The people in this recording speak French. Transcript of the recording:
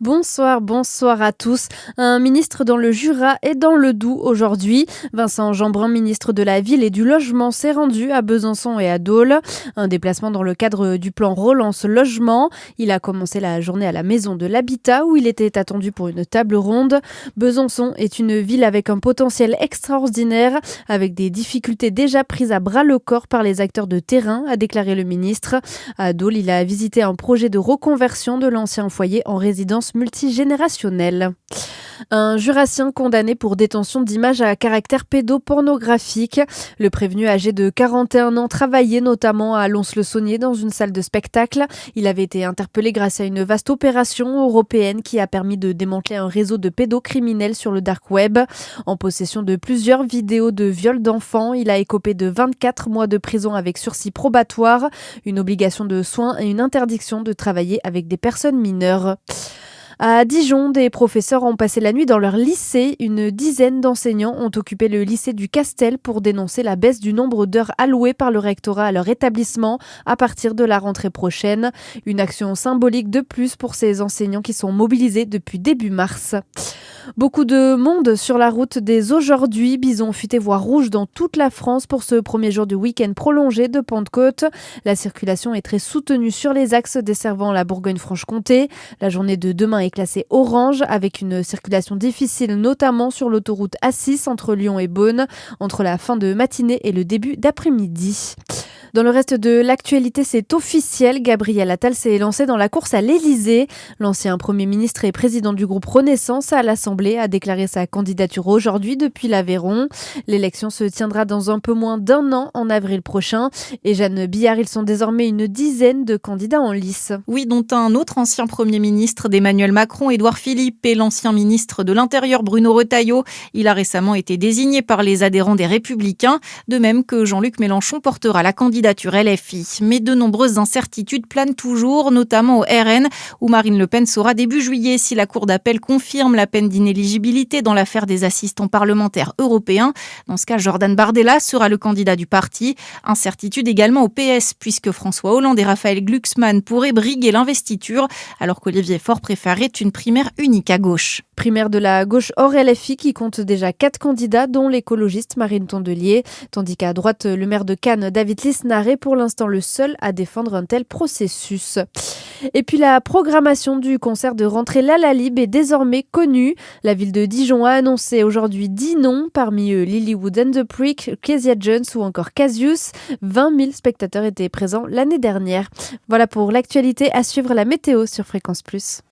Bonsoir à tous. Un ministre dans le Jura et dans le Doubs aujourd'hui. Vincent Jeanbrun, ministre de la Ville et du Logement, s'est rendu à Besançon et à Dole. Un déplacement dans le cadre du plan Relance Logement. Il a commencé la journée à la Maison de l'Habitat où il était attendu pour une table ronde. Besançon est une ville avec un potentiel extraordinaire, avec des difficultés déjà prises à bras le corps par les acteurs de terrain, a déclaré le ministre. À Dole, il a visité un projet de reconversion de l'ancien foyer en résidence multigénérationnelle. Un Jurassien condamné pour détention d'images à caractère pédopornographique. Le prévenu âgé de 41 ans travaillait notamment à Lons-le-Saunier dans une salle de spectacle. Il avait été interpellé grâce à une vaste opération européenne qui a permis de démanteler un réseau de pédocriminels sur le dark web. En possession de plusieurs vidéos de viol d'enfants, il a écopé de 24 mois de prison avec sursis probatoire, une obligation de soins et une interdiction de travailler avec des personnes mineures. À Dijon, des professeurs ont passé la nuit dans leur lycée. Une dizaine d'enseignants ont occupé le lycée du Castel pour dénoncer la baisse du nombre d'heures allouées par le rectorat à leur établissement à partir de la rentrée prochaine. Une action symbolique de plus pour ces enseignants qui sont mobilisés depuis début mars. Beaucoup de monde sur la route dès aujourd'hui. Bison futé voire rouge dans toute la France pour ce premier jour du week-end prolongé de Pentecôte. La circulation est très soutenue sur les axes desservant la Bourgogne-Franche-Comté. La journée de demain est classée orange avec une circulation difficile notamment sur l'autoroute A6 entre Lyon et Beaune entre la fin de matinée et le début d'après-midi. Dans le reste de l'actualité, c'est officiel. Gabriel Attal s'est lancé dans la course à l'Élysée. L'ancien Premier ministre et président du groupe Renaissance à l'Assemblée a déclaré sa candidature aujourd'hui depuis l'Aveyron. L'élection se tiendra dans un peu moins d'un an, en avril prochain. Et Jeanne Billard, ils sont désormais une dizaine de candidats en lice. Oui, dont un autre ancien Premier ministre d'Emmanuel Macron, Édouard Philippe, et l'ancien ministre de l'Intérieur, Bruno Retailleau. Il a récemment été désigné par les adhérents des Républicains, de même que Jean-Luc Mélenchon portera la candidature LFI. Mais de nombreuses incertitudes planent toujours, notamment au RN, où Marine Le Pen saura début juillet si la Cour d'appel confirme la peine d'inéligibilité dans l'affaire des assistants parlementaires européens. Dans ce cas, Jordan Bardella sera le candidat du parti. Incertitude également au PS, puisque François Hollande et Raphaël Glucksmann pourraient briguer l'investiture, alors qu'Olivier Faure préférerait une primaire unique à gauche. Primaire de la gauche hors LFI qui compte déjà 4 candidats, dont l'écologiste Marine Tondelier. Tandis qu'à droite, le maire de Cannes, David Lisnard, est pour l'instant le seul à défendre un tel processus. Et puis la programmation du concert de rentrée Lalalibe est désormais connue. La ville de Dijon a annoncé aujourd'hui 10 noms, parmi eux Lilywood and the Prick, Kezia Jones ou encore Casius. 20 000 spectateurs étaient présents l'année dernière. Voilà pour l'actualité, à suivre la météo sur Fréquence Plus.